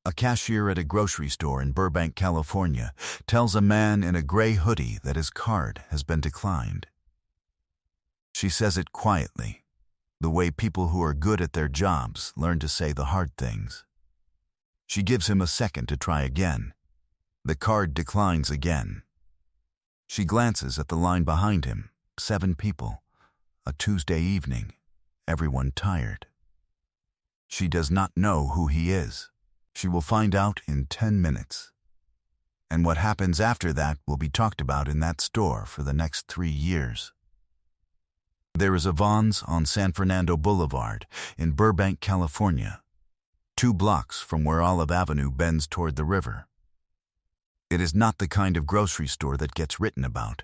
A cashier at a grocery store in Burbank, California, tells a man in a gray hoodie that his card has been declined. She says it quietly, the way people who are good at their jobs learn to say the hard things. She gives him a second to try again. The card declines again. She glances at the line behind him, 7 people. A Tuesday evening, everyone tired. She does not know who he is. She will find out in 10 minutes. And what happens after that will be talked about in that store for the next 3 years. There is a Vons on San Fernando Boulevard in Burbank, California, 2 blocks from where Olive Avenue bends toward the river. It is not the kind of grocery store that gets written about.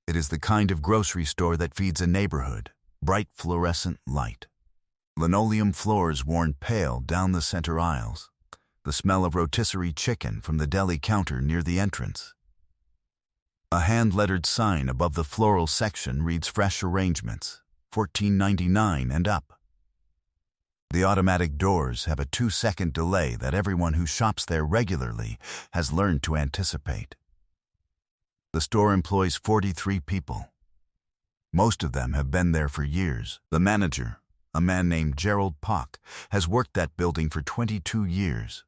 It is the kind of grocery store that feeds a neighborhood, bright fluorescent light. Linoleum floors worn pale down the center aisles. The smell of rotisserie chicken from the deli counter near the entrance. A hand-lettered sign above the floral section reads Fresh Arrangements, $14.99 and up. The automatic doors have a 2-second delay that everyone who shops there regularly has learned to anticipate. The store employs 43 people. Most of them have been there for years. The manager, a man named Gerald Pock, has worked that building for 22 years.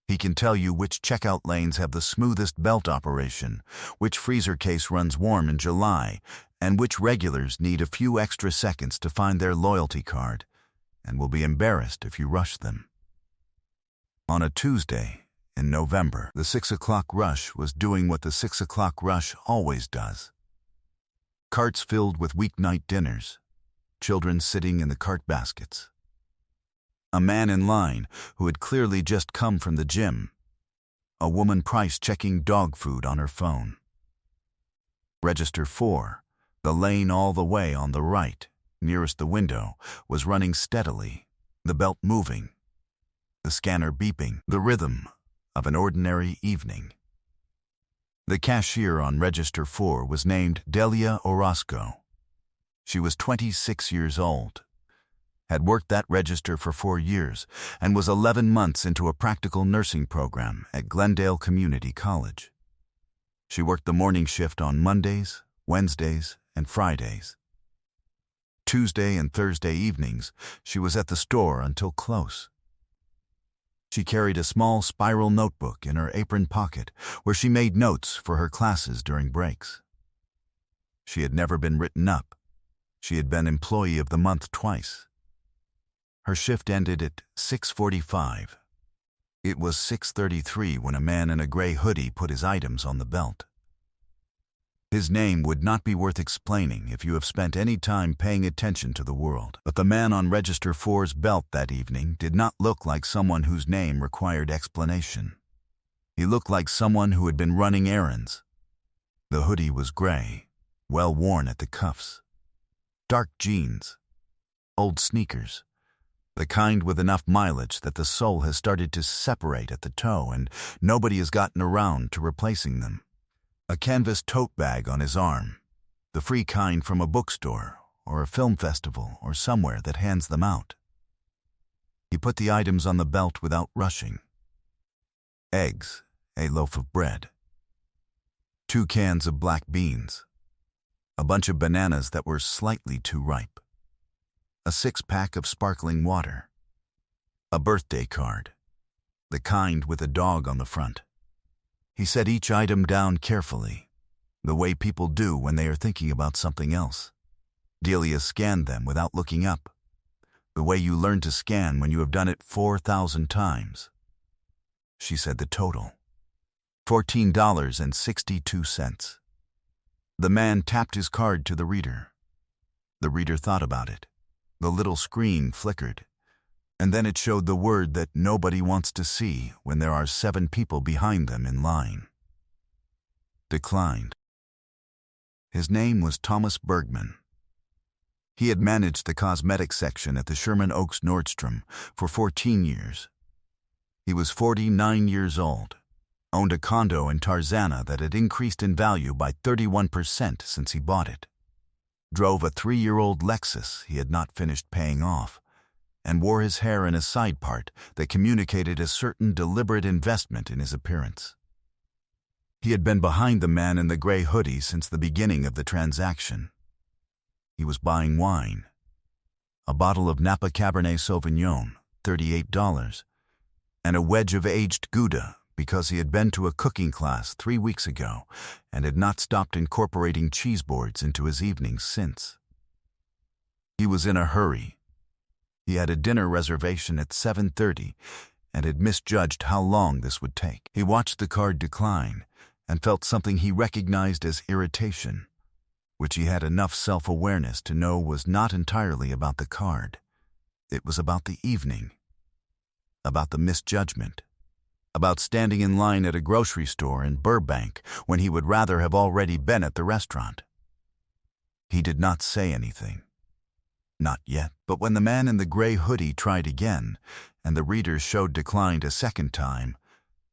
He can tell you which checkout lanes have the smoothest belt operation, which freezer case runs warm in July, and which regulars need a few extra seconds to find their loyalty card, and will be embarrassed if you rush them. On a Tuesday, in November, the 6 o'clock rush was doing what the 6 o'clock rush always does. Carts filled with weeknight dinners, children sitting in the cart baskets. A man in line who had clearly just come from the gym. A woman price-checking dog food on her phone. Register 4, the lane all the way on the right, nearest the window, was running steadily, the belt moving, the scanner beeping, the rhythm of an ordinary evening. The cashier on Register 4 was named Delia Orozco. She was 26 years old, had worked that register for 4 years, and was 11 months into a practical nursing program at Glendale Community College. She worked the morning shift on Mondays, Wednesdays, and Fridays. Tuesday and Thursday evenings, she was at the store until close. She carried a small spiral notebook in her apron pocket where she made notes for her classes during breaks. She had never been written up. She had been Employee of the Month twice. Her shift ended at 6:45. It was 6:33 when a man in a gray hoodie put his items on the belt. His name would not be worth explaining if you have spent any time paying attention to the world. But the man on Register 4's belt that evening did not look like someone whose name required explanation. He looked like someone who had been running errands. The hoodie was gray, well worn at the cuffs. Dark jeans, old sneakers, the kind with enough mileage that the sole has started to separate at the toe and nobody has gotten around to replacing them. A canvas tote bag on his arm, the free kind from a bookstore or a film festival or somewhere that hands them out. He put the items on the belt without rushing. Eggs, a loaf of bread, 2 cans of black beans, a bunch of bananas that were slightly too ripe, a 6-pack of sparkling water, a birthday card, the kind with a dog on the front. He set each item down carefully, the way people do when they are thinking about something else. Delia scanned them without looking up, the way you learn to scan when you have done it 4,000 times. She said the total, $14.62. The man tapped his card to the reader. The reader thought about it. The little screen flickered, and then it showed the word that nobody wants to see when there are 7 people behind them in line. Declined. His name was Thomas Bergman. He had managed the cosmetics section at the Sherman Oaks Nordstrom for 14 years. He was 49 years old, owned a condo in Tarzana that had increased in value by 31% since he bought it, drove a 3-year-old Lexus he had not finished paying off, and wore his hair in a side part that communicated a certain deliberate investment in his appearance. He had been behind the man in the gray hoodie since the beginning of the transaction. He was buying wine. A bottle of Napa Cabernet Sauvignon, $38, and a wedge of aged Gouda because he had been to a cooking class 3 weeks ago and had not stopped incorporating cheese boards into his evenings since. He was in a hurry. He had a dinner reservation at 7:30 and had misjudged how long this would take. He watched the card decline and felt something he recognized as irritation, which he had enough self-awareness to know was not entirely about the card. It was about the evening, about the misjudgment, about standing in line at a grocery store in Burbank when he would rather have already been at the restaurant. He did not say anything. Not yet. But when the man in the gray hoodie tried again, and the reader showed declined a second time,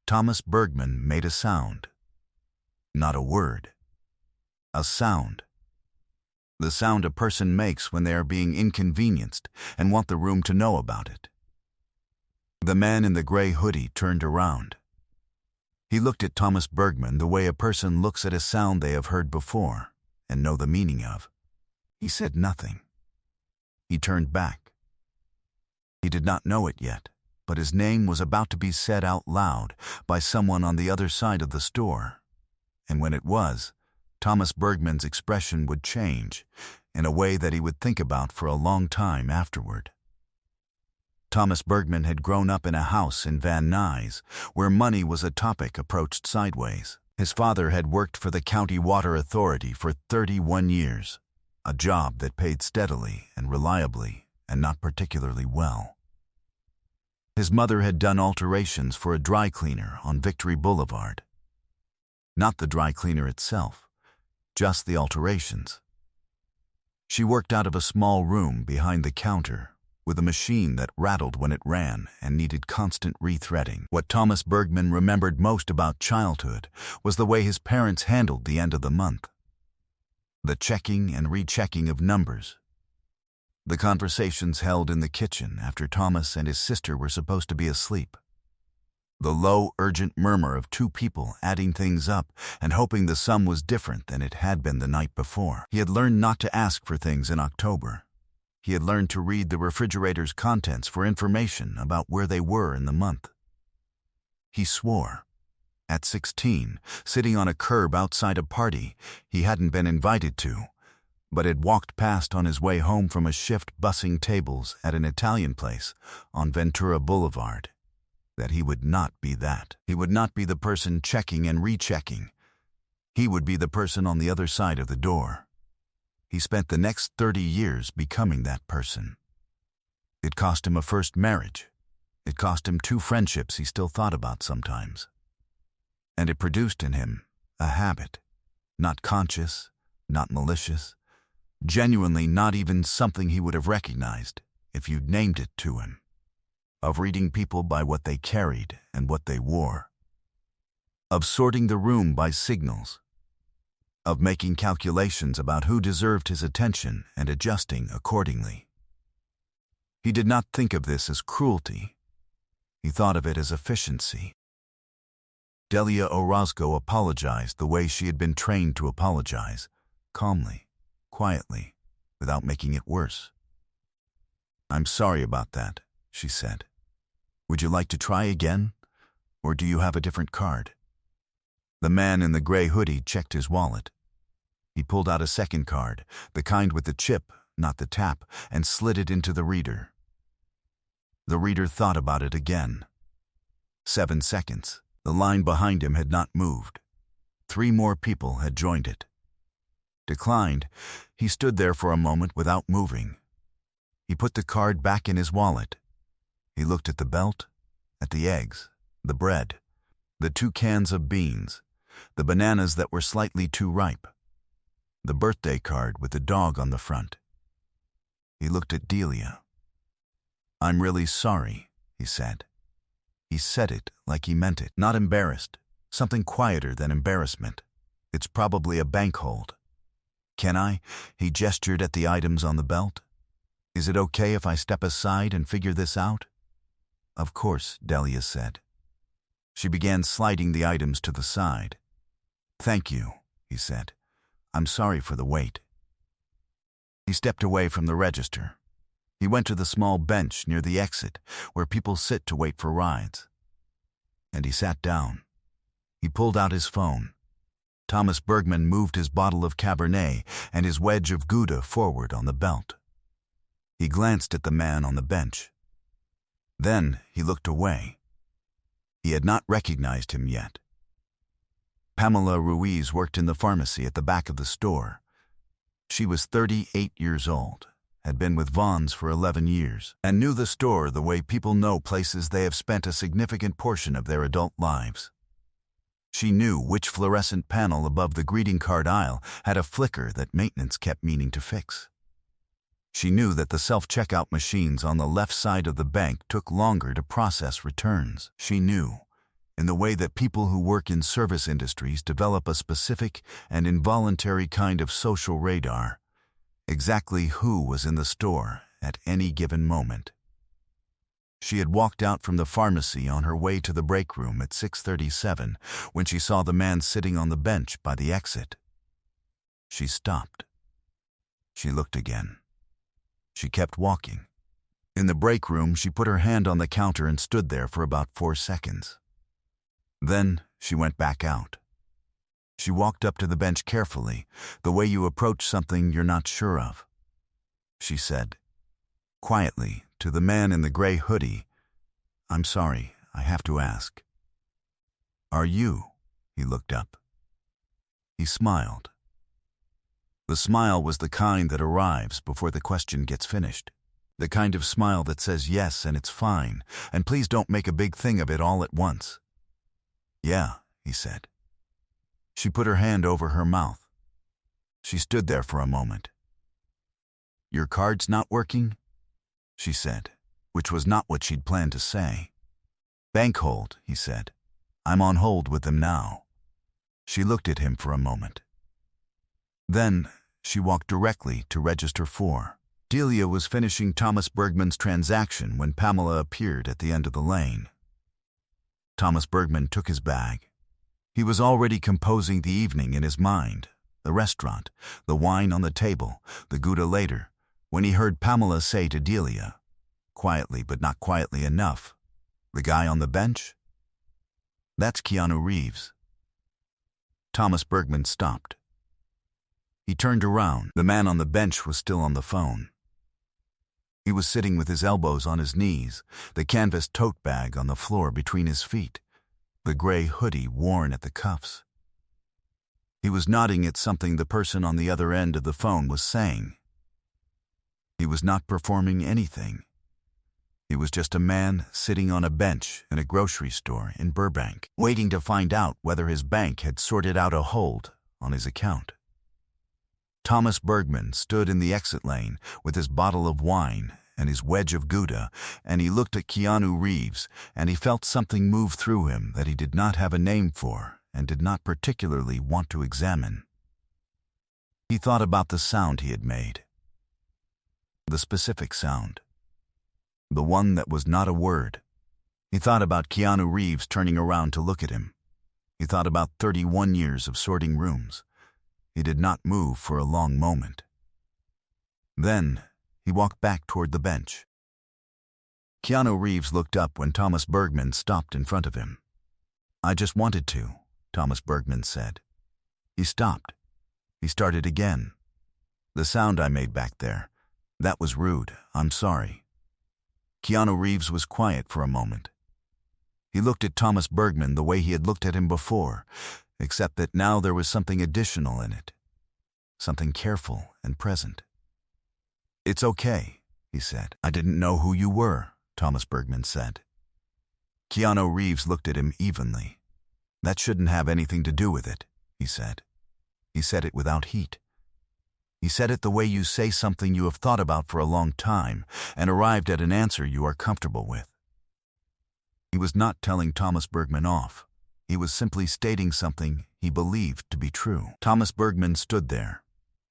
Thomas Bergman made a sound. Not a word. A sound. The sound a person makes when they are being inconvenienced and want the room to know about it. The man in the gray hoodie turned around. He looked at Thomas Bergman the way a person looks at a sound they have heard before and know the meaning of. He said nothing. He turned back. He did not know it yet, but his name was about to be said out loud by someone on the other side of the store. And when it was, Thomas Bergman's expression would change in a way that he would think about for a long time afterward. Thomas Bergman had grown up in a house in Van Nuys where money was a topic approached sideways. His father had worked for the County Water Authority for 31 years, a job that paid steadily and reliably and not particularly well. His mother had done alterations for a dry cleaner on Victory Boulevard. Not the dry cleaner itself, just the alterations. She worked out of a small room behind the counter with a machine that rattled when it ran and needed constant rethreading. What Thomas Bergman remembered most about childhood was the way his parents handled the end of the month. The checking and rechecking of numbers. The conversations held in the kitchen after Thomas and his sister were supposed to be asleep. The low, urgent murmur of two people adding things up and hoping the sum was different than it had been the night before. He had learned not to ask for things in October. He had learned to read the refrigerator's contents for information about where they were in the month. He swore. At 16, sitting on a curb outside a party he hadn't been invited to, but had walked past on his way home from a shift bussing tables at an Italian place on Ventura Boulevard, that he would not be that. He would not be the person checking and rechecking. He would be the person on the other side of the door. He spent the next 30 years becoming that person. It cost him a first marriage. It cost him 2 friendships he still thought about sometimes. And it produced in him a habit, not conscious, not malicious, genuinely not even something he would have recognized if you'd named it to him, of reading people by what they carried and what they wore, of sorting the room by signals, of making calculations about who deserved his attention and adjusting accordingly. He did not think of this as cruelty. He thought of it as efficiency. Delia Orozco apologized the way she had been trained to apologize, calmly, quietly, without making it worse. "I'm sorry about that," she said. "Would you like to try again, or do you have a different card?" The man in the gray hoodie checked his wallet. He pulled out a second card, the kind with the chip, not the tap, and slid it into the reader. The reader thought about it again. 7 seconds. The line behind him had not moved. 3 more people had joined it. Declined, he stood there for a moment without moving. He put the card back in his wallet. He looked at the belt, at the eggs, the bread, the 2 cans of beans, the bananas that were slightly too ripe, the birthday card with the dog on the front. He looked at Delia. "I'm really sorry," he said. He said it like he meant it, not embarrassed, something quieter than embarrassment. "It's probably a bank hold. Can I?" He gestured at the items on the belt. Is it okay if I step aside and figure this out? Of course, Delia said. She began sliding the items to the side. Thank you, he said. I'm sorry for the wait. He stepped away from the register. He went to the small bench near the exit where people sit to wait for rides. And he sat down. He pulled out his phone. Thomas Bergman moved his bottle of Cabernet and his wedge of Gouda forward on the belt. He glanced at the man on the bench. Then he looked away. He had not recognized him yet. Pamela Ruiz worked in the pharmacy at the back of the store. She was 38 years old, had been with Vaughn's for 11 years, and knew the store the way people know places they have spent a significant portion of their adult lives. She knew which fluorescent panel above the greeting card aisle had a flicker that maintenance kept meaning to fix. She knew that the self-checkout machines on the left side of the bank took longer to process returns. She knew, in the way that people who work in service industries develop a specific and involuntary kind of social radar, exactly who was in the store at any given moment. She had walked out from the pharmacy on her way to the break room at 6:37 when she saw the man sitting on the bench by the exit. She stopped. She looked again. She kept walking. In the break room, she put her hand on the counter and stood there for about 4 seconds. Then she went back out. She walked up to the bench carefully, the way you approach something you're not sure of. She said, quietly, to the man in the gray hoodie, I'm sorry, I have to ask. Are you? He looked up. He smiled. The smile was the kind that arrives before the question gets finished. The kind of smile that says yes and it's fine, and please don't make a big thing of it all at once. Yeah, he said. She put her hand over her mouth. She stood there for a moment. Your card's not working? She said, which was not what she'd planned to say. Bank hold, he said. I'm on hold with them now. She looked at him for a moment. Then she walked directly to register 4. Delia was finishing Thomas Bergman's transaction when Pamela appeared at the end of the lane. Thomas Bergman took his bag. He was already composing the evening in his mind, the restaurant, the wine on the table, the Gouda later, when he heard Pamela say to Delia, quietly but not quietly enough, the guy on the bench? That's Keanu Reeves. Thomas Bergman stopped. He turned around. The man on the bench was still on the phone. He was sitting with his elbows on his knees, the canvas tote bag on the floor between his feet, the gray hoodie worn at the cuffs. He was nodding at something the person on the other end of the phone was saying. He was not performing anything. He was just a man sitting on a bench in a grocery store in Burbank, waiting to find out whether his bank had sorted out a hold on his account. Thomas Bergman stood in the exit lane with his bottle of wine and his wedge of Gouda, and he looked at Keanu Reeves, and he felt something move through him that he did not have a name for and did not particularly want to examine. He thought about the sound he had made. The specific sound. The one that was not a word. He thought about Keanu Reeves turning around to look at him. He thought about 31 years of sorting rooms. He did not move for a long moment. Then he walked back toward the bench. Keanu Reeves looked up when Thomas Bergman stopped in front of him. I just wanted to, Thomas Bergman said. He stopped. He started again. The sound I made back there, that was rude. I'm sorry. Keanu Reeves was quiet for a moment. He looked at Thomas Bergman the way he had looked at him before, except that now there was something additional in it, something careful and present. It's okay, he said. I didn't know who you were, Thomas Bergman said. Keanu Reeves looked at him evenly. That shouldn't have anything to do with it, he said. He said it without heat. He said it the way you say something you have thought about for a long time and arrived at an answer you are comfortable with. He was not telling Thomas Bergman off. He was simply stating something he believed to be true. Thomas Bergman stood there.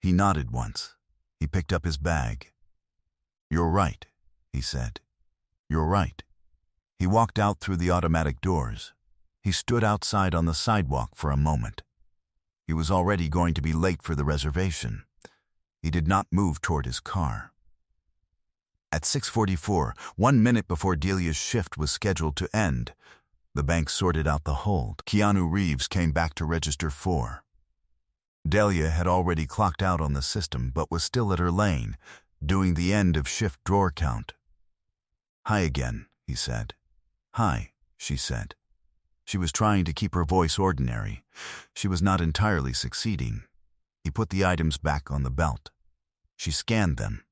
He nodded once. He picked up his bag. "You're right," he said. "You're right." He walked out through the automatic doors. He stood outside on the sidewalk for a moment. He was already going to be late for the reservation. He did not move toward his car. At 6:44, 1 minute before Delia's shift was scheduled to end, the bank sorted out the hold. Keanu Reeves came back to register 4. Delia had already clocked out on the system but was still at her lane, doing the end-of-shift drawer count. "Hi again," he said. "Hi," she said. She was trying to keep her voice ordinary. She was not entirely succeeding. He put the items back on the belt. She scanned them.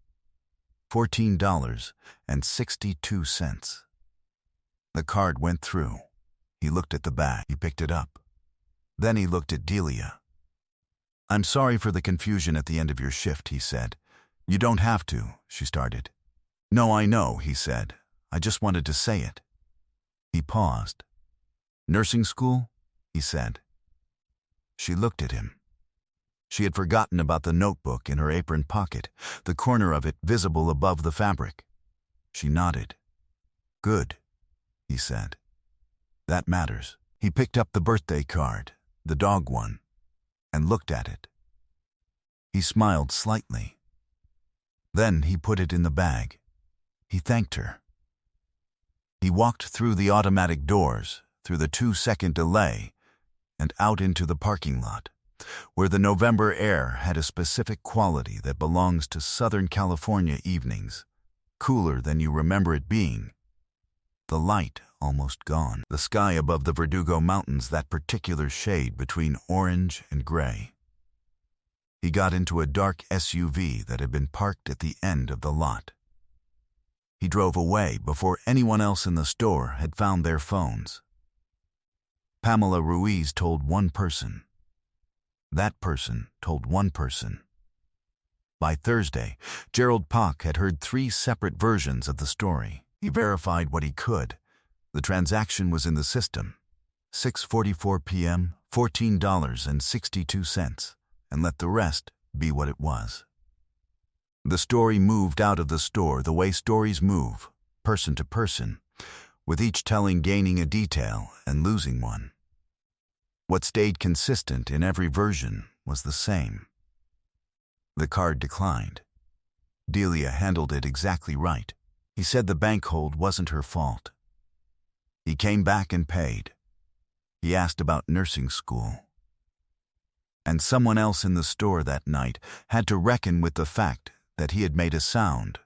$14.62. The card went through. He looked at the bag. He picked it up. Then he looked at Delia. "I'm sorry for the confusion at the end of your shift," he said. "You don't have to," she started. "No, I know," he said. "I just wanted to say it." He paused. "Nursing school?" he said. She looked at him. She had forgotten about the notebook in her apron pocket, the corner of it visible above the fabric. She nodded. "Good," he said. "That matters." He picked up the birthday card, the dog one, and looked at it. He smiled slightly. Then he put it in the bag. He thanked her. He walked through the automatic doors, through the 2-second delay, and out into the parking lot, where the November air had a specific quality that belongs to Southern California evenings, cooler than you remember it being. The light almost gone. The sky above the Verdugo Mountains that particular shade between orange and gray. He got into a dark SUV that had been parked at the end of the lot. He drove away before anyone else in the store had found their phones. Pamela Ruiz told one person. That person told one person. By Thursday, Gerald Pock had heard 3 separate versions of the story. He verified what he could. The transaction was in the system. 6:44 p.m., $14.62, and let the rest be what it was. The story moved out of the store the way stories move, person to person, with each telling gaining a detail and losing one. What stayed consistent in every version was the same. The card declined. Delia handled it exactly right. He said the bank hold wasn't her fault. He came back and paid. He asked about nursing school. And someone else in the store that night had to reckon with the fact that he had made a sound,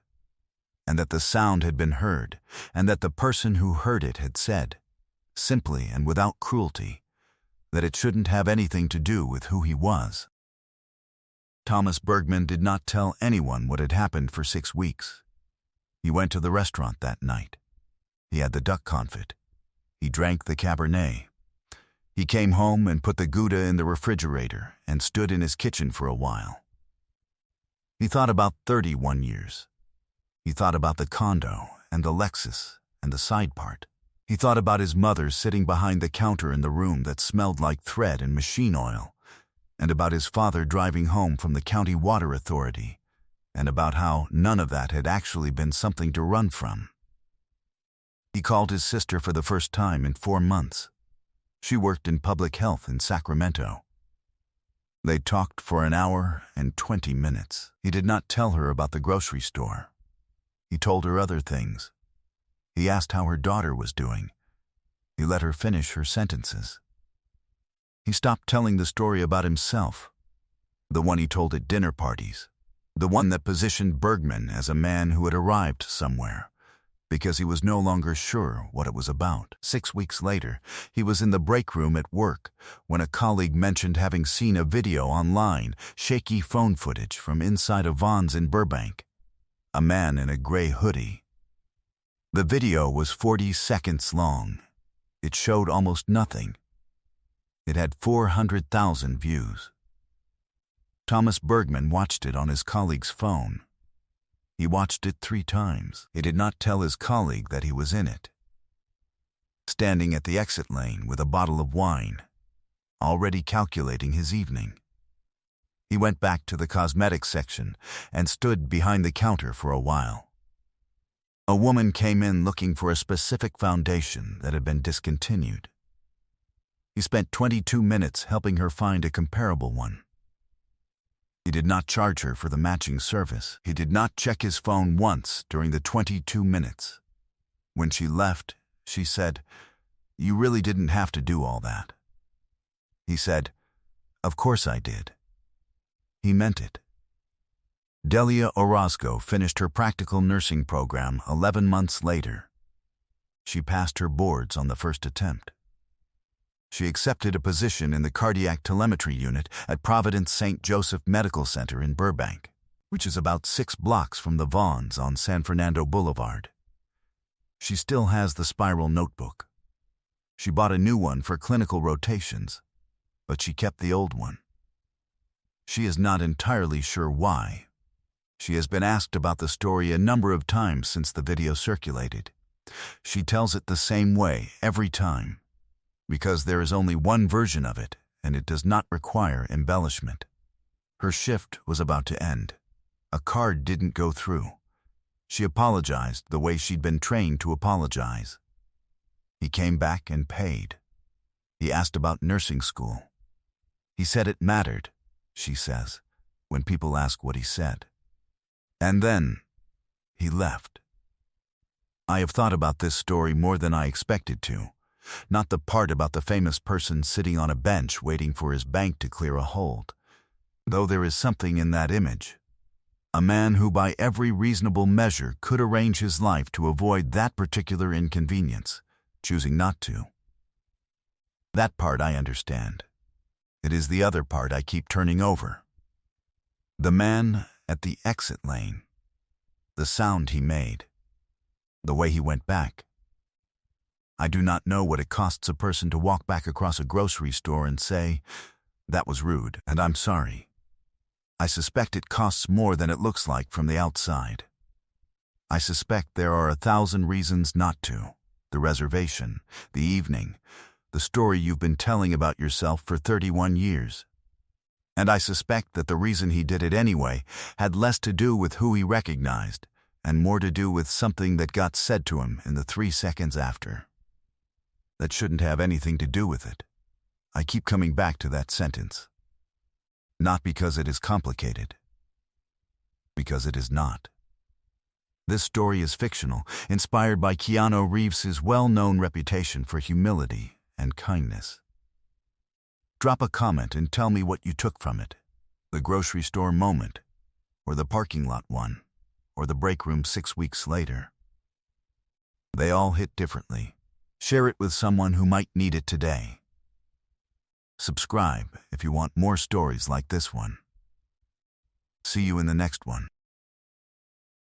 and that the sound had been heard, and that the person who heard it had said, simply and without cruelty, that it shouldn't have anything to do with who he was. Thomas Bergman did not tell anyone what had happened for 6 weeks. He went to the restaurant that night. He had the duck confit. He drank the Cabernet. He came home and put the Gouda in the refrigerator and stood in his kitchen for a while. He thought about 31 years. He thought about the condo and the Lexus and the side part. He thought about his mother sitting behind the counter in the room that smelled like thread and machine oil, and about his father driving home from the county water authority, and about how none of that had actually been something to run from. He called his sister for the first time in 4 months. She worked in public health in Sacramento. They talked for an hour and 20 minutes. He did not tell her about the grocery store. He told her other things. He asked how her daughter was doing. He let her finish her sentences. He stopped telling the story about himself, the one he told at dinner parties, the one that positioned Bergman as a man who had arrived somewhere, because he was no longer sure what it was about. 6 weeks later, he was in the break room at work when a colleague mentioned having seen a video online, shaky phone footage from inside a Vons in Burbank. A man in a gray hoodie. The video was 40 seconds long. It showed almost nothing. It had 400,000 views. Thomas Bergman watched it on his colleague's phone. He watched it 3 times. He did not tell his colleague that he was in it. Standing at the exit lane with a bottle of wine, already calculating his evening. He went back to the cosmetics section and stood behind the counter for a while. A woman came in looking for a specific foundation that had been discontinued. He spent 22 minutes helping her find a comparable one. He did not charge her for the matching service. He did not check his phone once during the 22 minutes. When she left, she said, "You really didn't have to do all that." He said, "Of course I did." He meant it. Delia Orozco finished her practical nursing program 11 months later. She passed her boards on the first attempt. She accepted a position in the cardiac telemetry unit at Providence St. Joseph Medical Center in Burbank, which is about 6 blocks from the Vaughns on San Fernando Boulevard. She still has the spiral notebook. She bought a new one for clinical rotations, but she kept the old one. She is not entirely sure why. She has been asked about the story a number of times since the video circulated. She tells it the same way every time, because there is only one version of it, and it does not require embellishment. Her shift was about to end. A card didn't go through. She apologized the way she'd been trained to apologize. He came back and paid. He asked about nursing school. He said it mattered, she says, when people ask what he said. And then, he left. I have thought about this story more than I expected to. Not the part about the famous person sitting on a bench waiting for his bank to clear a hold. Though there is something in that image. A man who by every reasonable measure could arrange his life to avoid that particular inconvenience, choosing not to. That part I understand. It is the other part I keep turning over. The man at the exit lane. The sound he made. The way he went back. I do not know what it costs a person to walk back across a grocery store and say, "That was rude, and I'm sorry." I suspect it costs more than it looks like from the outside. I suspect there are 1,000 reasons not to. The reservation, the evening, the story you've been telling about yourself for 31 years. And I suspect that the reason he did it anyway had less to do with who he recognized and more to do with something that got said to him in the 3 seconds after. That shouldn't have anything to do with it. I keep coming back to that sentence. Not because it is complicated. Because it is not. This story is fictional, inspired by Keanu Reeves' well-known reputation for humility and kindness. Drop a comment and tell me what you took from it. The grocery store moment, or the parking lot one, or the break room 6 weeks later. They all hit differently. Share it with someone who might need it today. Subscribe if you want more stories like this one. See you in the next one.